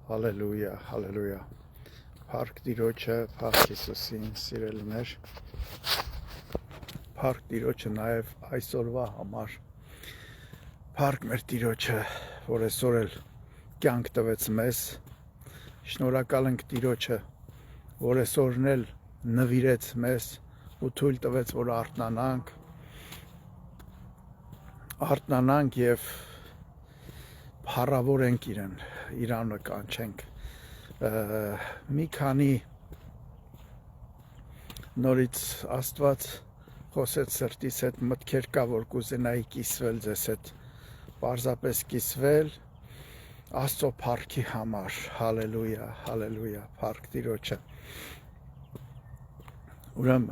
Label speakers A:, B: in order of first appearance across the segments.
A: Հալելույա, հալելույա, Փառք Տիրոջը, Փառք Հիսուսին, սիրելիներ, Փառք Տիրոջը նաև այսօրվա համար, Փառք մեր Տիրոջը, որ այսօր էլ կյանք տվեց մեզ, շնորհակալ ենք Տիրոջը, որ այսօրն էլ նվիրեց մեզ ու թույլ տվեց, որ արթնանանք և փառավորենք իրանը կանչենք մի քանի նորից Աստված խոսեց սրտիս հետ մտքեր կա որ կուզենայի կիսվել ձեզ հետ պարզապես կիսվել Աստծո փառքի համար հալելույա հալելույա փառք Տիրոջը ուրեմն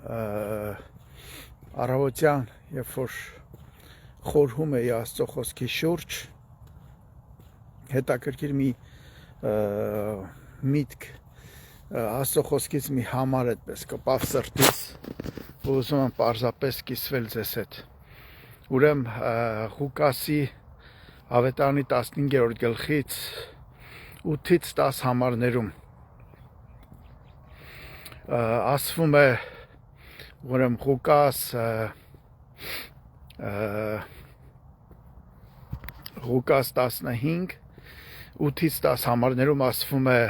A: առավոտյան երբ որ խորհում էի Աստծո խոսքի շուրջ հետաքրքիր մի միտք Աստծո խոսքից մի համար այդպես կպավ սրտից ու ուզում եմ պարզապես կիսվել ձեզ հետ ուրեմն Ղուկասի ավետարանի 15-րդ գլխից 8-ից 10 համարներում ասվում է ուրեմն Ղուկաս 15 8-ից 10 համարներում ասվում է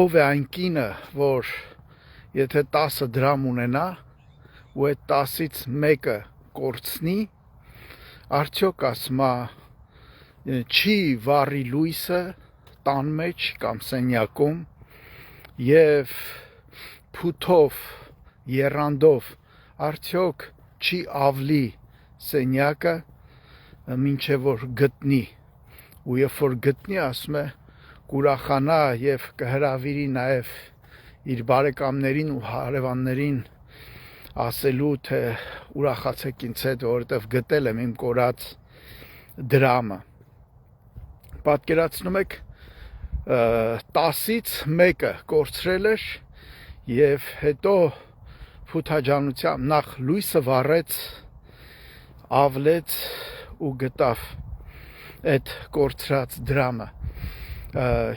A: ով է այն կինը, որ եթե 10 դրամ ունենա ու այդ 10-ից մեկը կորցնի, արդյոք ասմա չի վառի լույսը տան մեջ կամ սենյակում և փութով, եռանդով, արդյոք չի ավլի սենյակը մինչև որ գտնի ու երբ որ գտնի ասում է կուրախանա և կհրավիրի նաև իր բարեկամներին ու հարևաններին ասելու թե ուրախացեք ինձ հետ որովհետև գտել եմ իմ կորած դրամը պատկերացնում եք 10-ից մեկը կորցրել էր և հետո փութաջանությամբ նախ լույսը վառեց ավլեց ու գտավ այդ կորցրած դրամը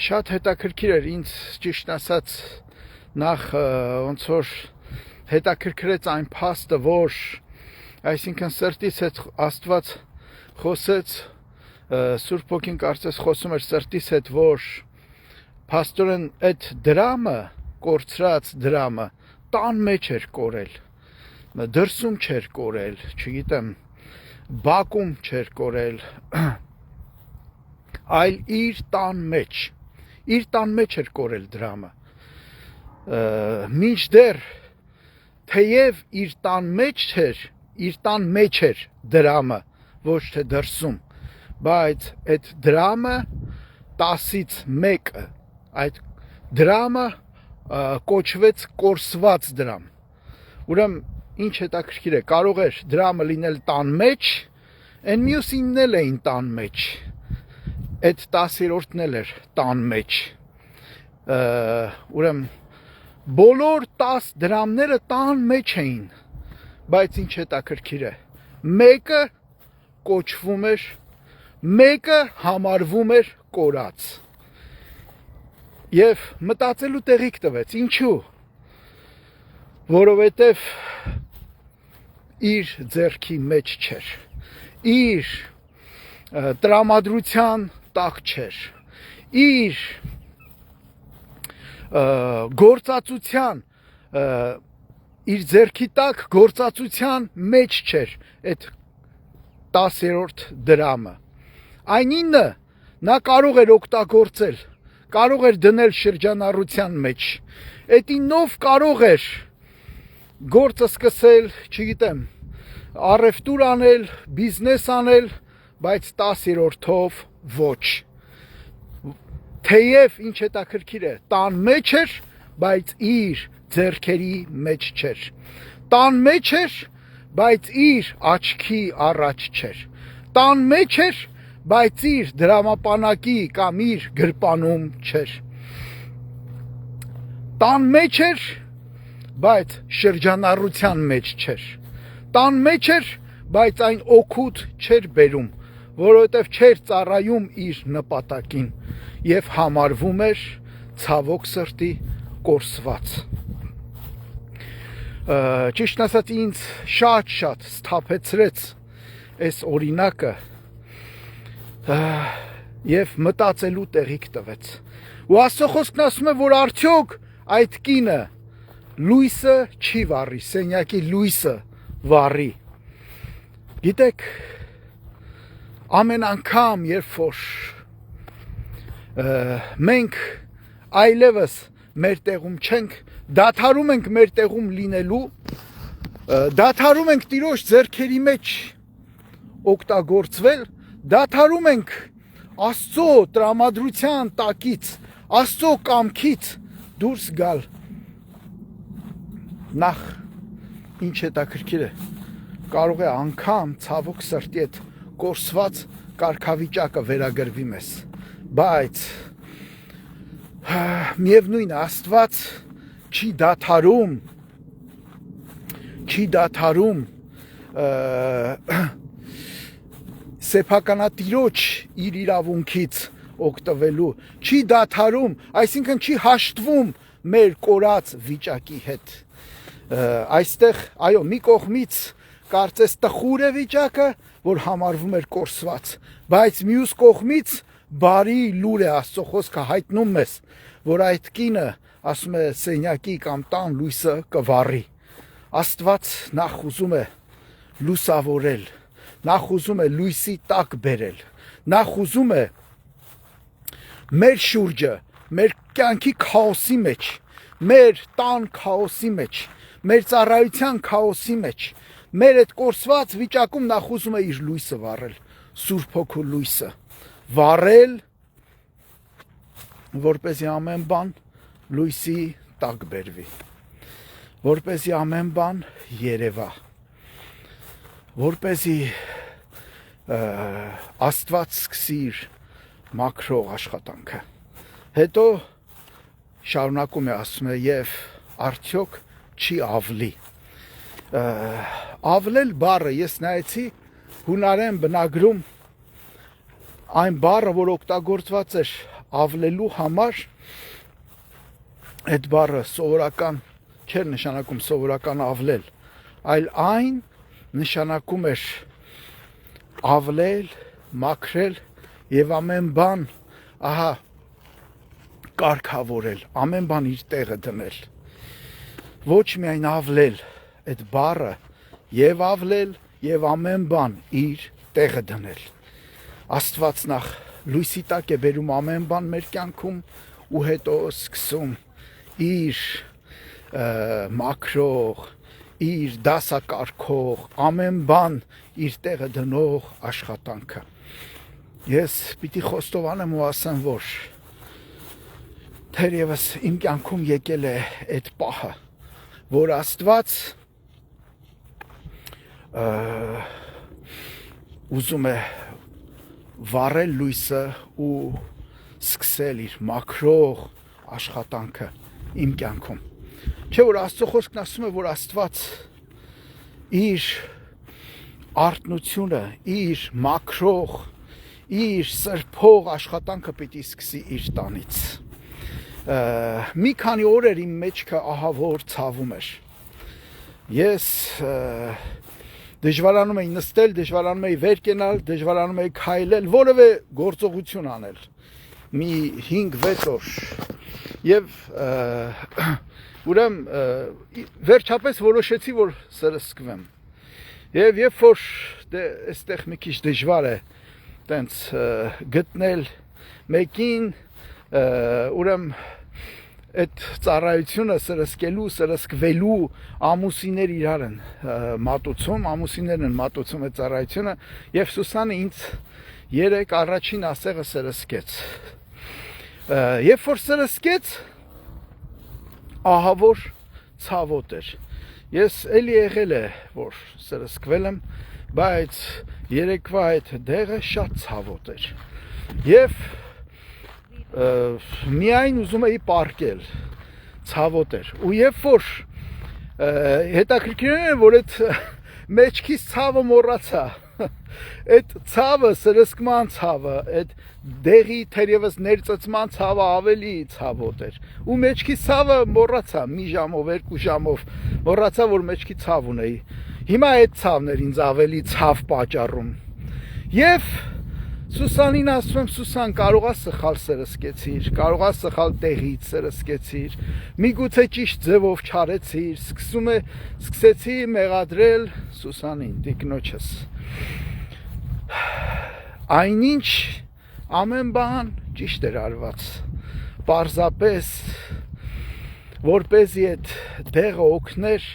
A: շատ հետաքրքիր էր ինձ ճիշտ ասած նախ ոնց որ հետաքրքրեց այն փաստը որ այսինքն սրտիս հետ Աստված խոսեց Սուրբ Հոգին կարծես խոսում էր սրտիս հետ որ փաստորեն այդ դրամը կորցրած դրամը տան մեջ էր կորել դրսում չէր կորել չգիտեմ բակում չէր կորել այլ իր տան մեջ էր կորել դրամը մինչդեռ թեև իր տան մեջ էր դրամը ոչ թե դրսում բայց այդ դրամը 10-ից մեկը այդ դրամը կոչվեց կորսված դրամ ուրեմն ինչ հետաքրքիր է կարող էր դրամը լինել տան մեջ այն մյուսինն էլ էին տան մեջ այդ 10-րդն էլ էր տան մեջ ուրեմն բոլոր 10 դրամները տան մեջ էին բայց ինչ հետաքրքիր է մեկը կոչվում էր մեկը համարվում էր կորած և մտածելու տեղիք տվեց ինչու որովհետև իր ձեռքի մեջ չէր իր տրամադրության տակ չէր իր գործածության իր ձեռքի տակ գործածության մեջ չէր այդ 10-րդ դրամը այնինը նա կարող էր օգտագործել կարող էր դնել շրջանառության մեջ այդինով կարող էր գործը սկսել չգիտեմ առևտուր անել բիզնես անել բայց 10-րդով ոչ թեև ինչ հետաքրքիր է տան մեջ էր բայց իր ձեռքերի մեջ չէր տան մեջ էր բայց իր աչքի առաջ չէր տան մեջ էր բայց իր դրամապանակի կամ իր գրպանում չէր տան մեջ էր բայց շրջանառության մեջ չէր տան մեջ էր բայց այն օգուտ չէր բերում որովհետև չէր ծառայում իր նպատակին եւ համարվում էր ցավոք սրտի կորսված։ Ճիշտն ասած ինձ շատ սթափեցրեց այս օրինակը եւ մտածելու տեղիք տվեց։ Ու Աստծո խոսքն ասում է, որ արդյոք այդ կինը լույսը չի վառի, սենյակի լույսը վառի։ Գիտեք, ամեն անգամ, երբ որ մենք այլևս մեր տեղում չենք, դադարում ենք մեր տեղում լինելու, դադարում ենք Տիրոջ ձեռքերի մեջ օգտագործվել, դադարում ենք Աստծո տրամադրության տակից, Աստծո կամքից դուրս գալ, նախ ինչ հետաքրքիր է, կարող է անգամ ցավոք սրտի այդ կորսված կարգավիճակը վերագրվի մեզ, բայց միևնույն Աստված չի դադարում սեփականատիրոջ իր իրավունքից օգտվելու, չի դադարում, այսինքն չի հաշտվում մեր կորած վիճակի հետ։ Այստեղ, այո, մի կողմից կարծես տխուր է վիճակը, որ համարվում էր կորսված, բայց մյուս կողմից բարի լուր է Աստծո խոսքը հայտնում մեզ, որ այդ կինը, ասում է, սենյակի կամ տան լույսը կվառի։ Աստված նախ ուզում է լուսավորել, նախ ուզում է լույսի տակ բերել, նախ ուզում է մեր շուրջը, մեր կյանքի քաոսի մեջ, մեր տան քաոսի մեջ, մեր ծառայության քաոսի մեջ, մեր այդ կորսված վիճակում նախ ուզում է իր լույսը վառել, Սուրբ Հոգու լույսը վառել, որպեսզի ամեն բան լույսի տակ բերվի, որպեսզի ամեն բան երևա, որպեսզի Աստված սկսի իր մաքրող աշխատանքը։ Հետո շարունակում է, ասում է, եւ արդյոք չի ավլի։ Ավլել բառը ես նայեցի հունարեն բնագրում այն բառը, որ օգտագործված էր ավլելու համար, այդ բառը սովորական չէր նշանակում սովորական ավլել, այլ այն նշանակում էր ավլել, մաքրել եւ ամեն բան, ահա, կարգավորել, ամեն բան իր տեղը դնել։ Ոչ միայն ավլել, այդ բառը եւ ավլել եւ ամեն բան իր տեղը դնել։ Աստված նախ լույսի տակ է բերում ամեն բան մեր կյանքում ու հետո սկսում իր մաքրող, իր դասակարգող, ամեն բան իր տեղը դնող աշխատանքը։ Ես պիտի խոստովանեմ ու ասեմ, որ թերևս իմ կյանքում եկել է այդ պահը, որ Աստված ուզում է վառել լույսը ու սկսել իր մաքրող աշխատանքը իմ կյանքում։ Չէ՞ որ Աստծո խոսքն ասում է, որ Աստված իր արթնությունը, իր մաքրող, իր սրբող աշխատանքը պիտի սկսի իր տանից։ Մի քանի օրեր իմ մեջքը ահա որ ցավում էր։ Ես դժվարանում էի նստել, դժվարանում էի վեր կենալ, դժվարանում էի քայլել, որևէ գործողություն անել։ Մի 5-6 օր։ Եվ ուրեմն վերջապես որոշեցի, որ սրսկվեմ։ Եվ երբ որ այստեղ մի քիչ դժվար է տենց գտնել մեկին, ուրեմն այդ ծառայությունը սրսկվելու ամուսիններ իրար են մատուցում, ամուսիններն են մատուցում այդ ծառայությունը, եւ Սուսանը ինձ 3 առաջին ասեղը սրսկեց։ Երբ որ սրսկեց, ահա որ ցավոտ էր։ Ես էլի եղել է, որ սրսկվել եմ, բայց երեկվա այդ դեղը շատ ցավոտ էր։ Եվ միայն ուզում էի պարկել, ցավոտ էր։ Ու երբ որ հետաքրքիր է, որ այդ մեջքից ցավը մոռացա, Այդ ցավը, սրսկման ցավը, այդ դեղի թերևս ներծծման ցավը ավելի ցավոտ էր։ Ու մեջքի ցավը մոռացա մի ժամով, 2 ժամով, մոռացա, որ մեջքի ցավ ունեի։ Հիմա այդ ցավն էր ինձ ավելի ցավ պատճառում։ Եվ Սուսանին ասում եմ, Սուսան, կարողա սխալ սրսկեցիր, կարողա սխալ տեղից սրսկեցիր, միգուցե ճիշտ ձևով չարեցիր, սկսեցի մեղադրել Սուսանին, տիկնոջս։ Այնինչ ամեն բան ճիշտ էր արված, պարզապես որպեսզի այդ դեղը օգներ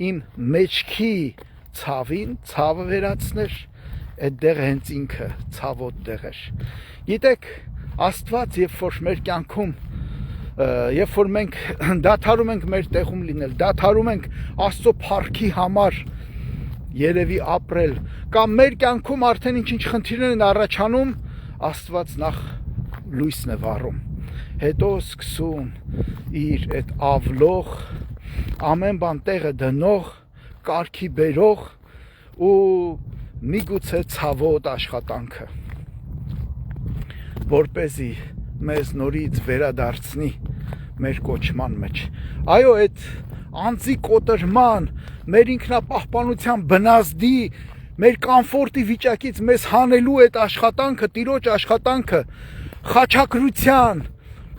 A: իմ մեջքի ցավին, ցավը վերացներ, այդ դեղը հենց ինքը ցավոտ դեղ էր։ Գիտեք, Աստված, երբ որ մեր կյանքում, երբ որ մենք դադարում ենք մեր տեղում լինել, դադարում ենք Աստծո փառքի համար երևի ապրել, կամ մեր կյանքում արդեն ինչ-ինչ խնդիրներ են առաջանում, Աստված նախ լույսն է վառում, հետո սկսում իր այդ ավլող, ամեն բան տեղը դնող, կարգի բերող ու միգուցե ցավոտ աշխատանքը, որպեսզի մեզ նորից վերադարձնի մեր կոչման մեջ։ Այո, այդ անձի կոտրման, մեր ինքնապահպանության բնազդի, մեր կոմֆորտի վիճակից մեզ հանելու այդ աշխատանքը, Տիրոջ աշխատանքը, խաչակրության,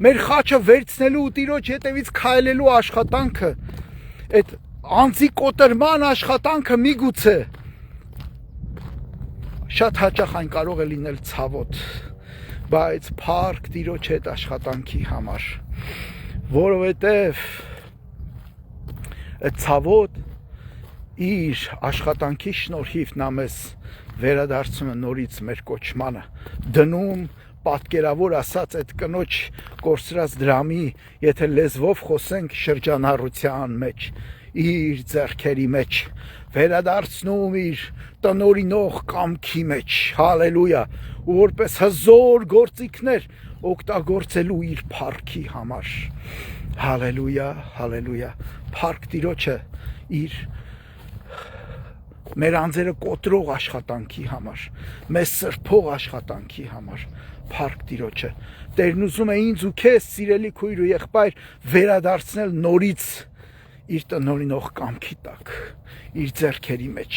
A: մեր խաչը վերցնելու ու Տիրոջ հետևից քայլելու աշխատանքը, այդ անձի կոտրման աշխատանքը միգուցե շատ հաճախ այն կարող է լինել ցավոտ, բայց փառք Տիրոջ հետ աշխատանքի համար, որովհետև այդ ցավոտ իր աշխատանքի շնորհիվ նա մեզ վերադարձնում է նորից մեր կոչմանը, դնում պատկերավոր ասած այդ կնոջ կորսրած դրամի, եթե լեզվով խոսենք, շրջանառության մեջ, իր ձեռքերի մեջ, վերադարձնում իր տնօրինող կամքի մեջ, հալելույա, ու որպես հզոր գործիքներ օգտագործելու իր փառքի համար, հալելույա, հալելույա, փառք Տիրոջը իր մեր անձերը կոտրող աշխատանքի համար, մեզ սրբող աշխատանքի համար, փառք Տիրոջը, Տերն ուզում է ինձ ու քեզ, սիրելի քույր ու եղբայր, վերադարձնել նորից իր տնօրինող կամքի տակ, իր ձեռքերի մեջ,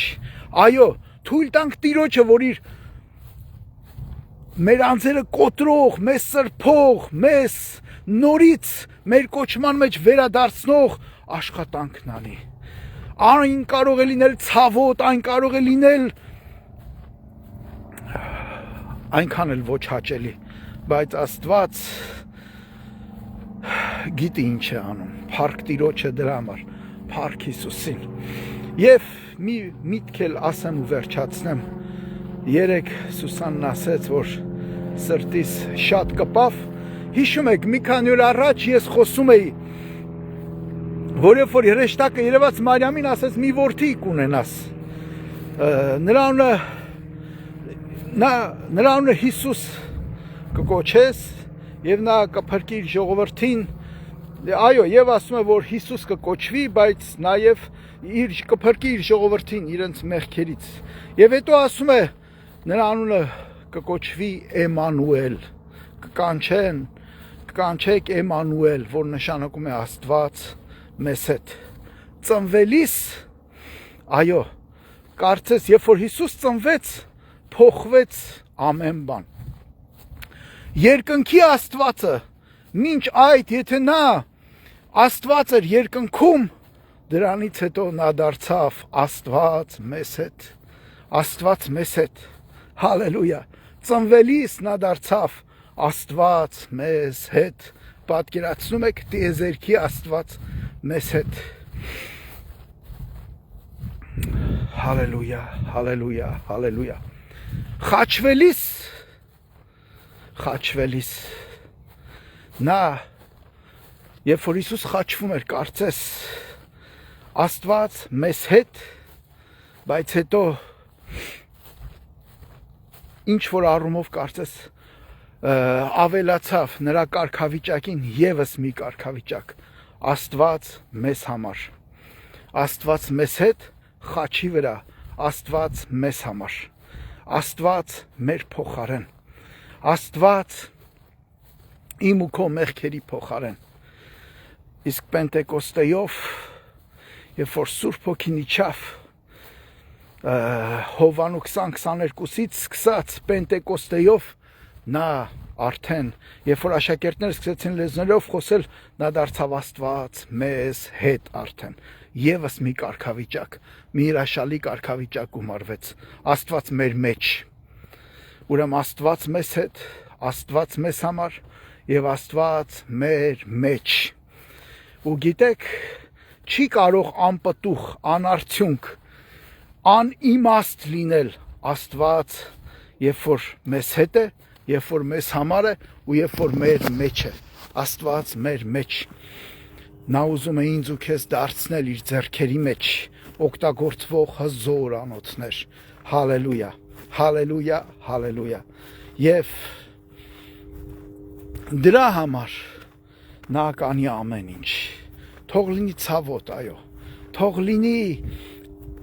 A: այո, թույլ տանք Տիրոջը, որ իր մեր անձերը կոտրող, մեզ սրբող, մեզ նորից մեր կոչման մեջ վերադարձնող աշխատանքն անի, այն կարող է լինել ցավոտ, այն կարող է լինել այնքան էլ ոչ հաճելի, բայց Աստված գիտի ինչ է անում, փառք Տիրոջը դրա համար, փառք Հիսուսին։ Եվ մի միտք էլ ասեմ ու վերջացնեմ, երեկ Սուսանն ասեց, որ սրտիս շատ կպավ, հիշում եք, մի քանի օր առաջ ես խոսում էի, որ երբ որ հրեշտակը երևաց Մարիամին ասեց մի որդի կունենաս, նրա անունը Հիսուս կկոչես եւ նա կփրկի իր ժողովրդին, այո, եւ ասում է, որ Հիսուս կկոչվի, բայց նաեւ կփրկի իր ժողովրդին իրենց մեղքերից։ Եվ հետո ասում է, նրա անունը կկոչվի Էմանուել, կկանչեք Էմանուել, որ նշանակում է Աստված մեզ հետ։ Ծնվելիս, այո, կարծես, երբ որ Հիսուս ծնվեց, փոխվեց ամեն բան։ Երկնքի Աստվածը, մինչ այդ, եթե նա Աստված էր երկնքում, դրանից հետո նա դարձավ Աստված մեզ հետ, Աստված մեզ հետ, հալելույա, ծնվելիս նա դարձավ Աստված մեզ հետ, պատկերացնում եք տիեզերքի Աստված մեզ հետ, հալելույա, հալելույա, հալելույա, խաչվելիս, նա, երբ որ Հիսուս խաչվում էր, կարծես, Աստված մեզ հետ, բայց հետո ինչ որ առումով կարծես ավելացավ նրա կարգավիճակին եւս մի կարգավիճակ, Աստված մեզ համար, Աստված մեզ հետ խաչի վրա, Աստված մեզ համար, Աստված մեր փոխարեն, Աստված իմ ու քո մեղքերի փոխարեն։ Իսկ Պենտեկոստեյով, երբ որ Սուրբ Հոգին իջավ, Հովանու 20-22-ից սկսած Պենտեկոստեյով նա արդեն, երբ որ աշակերտները սկսեցին լեզուներով խոսել, նա դարձավ Աստված մեզ հետ արդեն։ Եվս մի կարգավիճակ, մի հրաշալի կարգավիճակ գումարվեց, Աստված մեր մեջ։ Ուրեմն Աստված մեզ հետ, Աստված մեզ համար եւ Աստված մեր մեջ։ Ու գիտեք, չի կարող անպտուղ, անարդյունք, անիմաստ լինել Աստված, երբ որ մեզ հետ է, երբ որ մեզ համար է ու երբ որ մեր մեջ է, Աստված մեր մեջ։ Նա ուզում է ինձ ու քեզ դարձնել իր ձեռքերի մեջ, օգտագործվող հզոր անոթներ։ Հալելույա, հալելույա, հալելույա։ Եվ դրա համար նա կանի ամեն ինչ։ Թող լինի ցավոտ, այո, թող լինի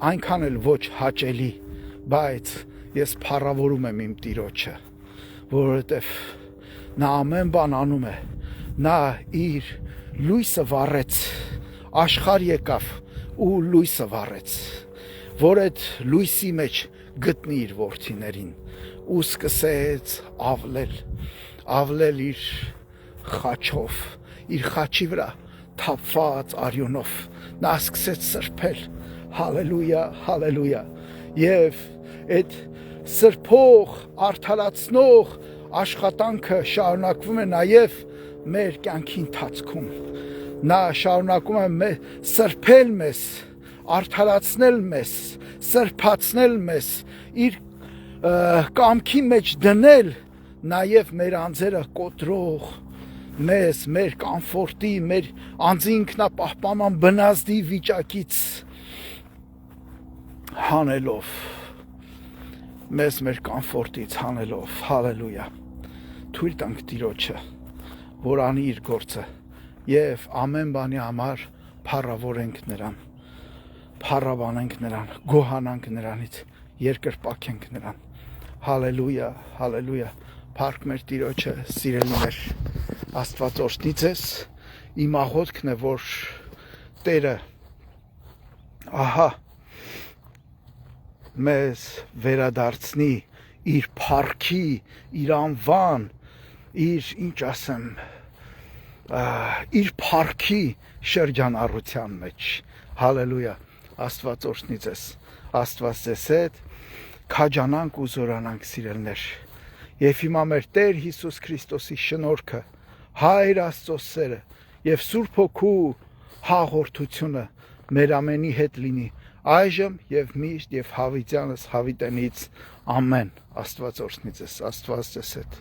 A: այնքան էլ ոչ հաճելի, բայց ես փառավորում եմ իմ Տիրոջը, որովհետև նա ամեն բան անում է, նա իր լույսը վառեց, աշխարհ եկավ ու լույսը վառեց, որ այդ լույսի մեջ գտնի իր որդիներին ու սկսեց ավլել իր խաչով, իր խաչի վրա թափված արյունով, նա սկսեց սրբել, հալելույա, հալելույա, եւ այդ սրբող, արդարացնող աշխատանքը շարունակվում է նաեւ մեր կյանքի ընթացքում։ Նա շարունակում է սրբել մեզ, արդարացնել մեզ, սրբացնել մեզ, իր կամքի մեջ դնել նաև մեր անձերը կոտրող, մեզ, մեր կամֆորտի, մեր անձի ինքնապահպանման բնազդի վիճակից հանելով, մեզ մեր կամֆորտից հանելով, հալելույա, թույլ տանք Տիրոջը, որ անի իր գործը եւ ամեն բանի համար փառավորենք նրան, փառաբանենք նրան, գոհանանք նրանից, երկրպագենք նրան։ Հալելույա, հալելույա։ Փառք մեր Տիրոջը, սիրելիներ, Աստված օրհնի ձեզ։ Իմ աղոթքն է, որ Տերը ահա մեզ վերադարձնի իր փառքի, իր անվան, իր ինչ ասեմ, իր փառքի շրջանառության մեջ։ Հալելույա, Աստված օրհնի ձեզ, Աստված ձեզ հետ, քաջանանք ու զորանանք սիրելներ։ Եվ հիմա մեր Տեր Հիսուս Քրիստոսի շնորհքը, Հայր Աստծո սերը եւ Սուրբ Հոգու հաղորդությունը մեր ամենի հետ լինի այժմ եւ միշտ եւ հավիտյանս հավիտենից ամեն։ Աստված օրհնի ձեզ, Աստված ձեզ հետ։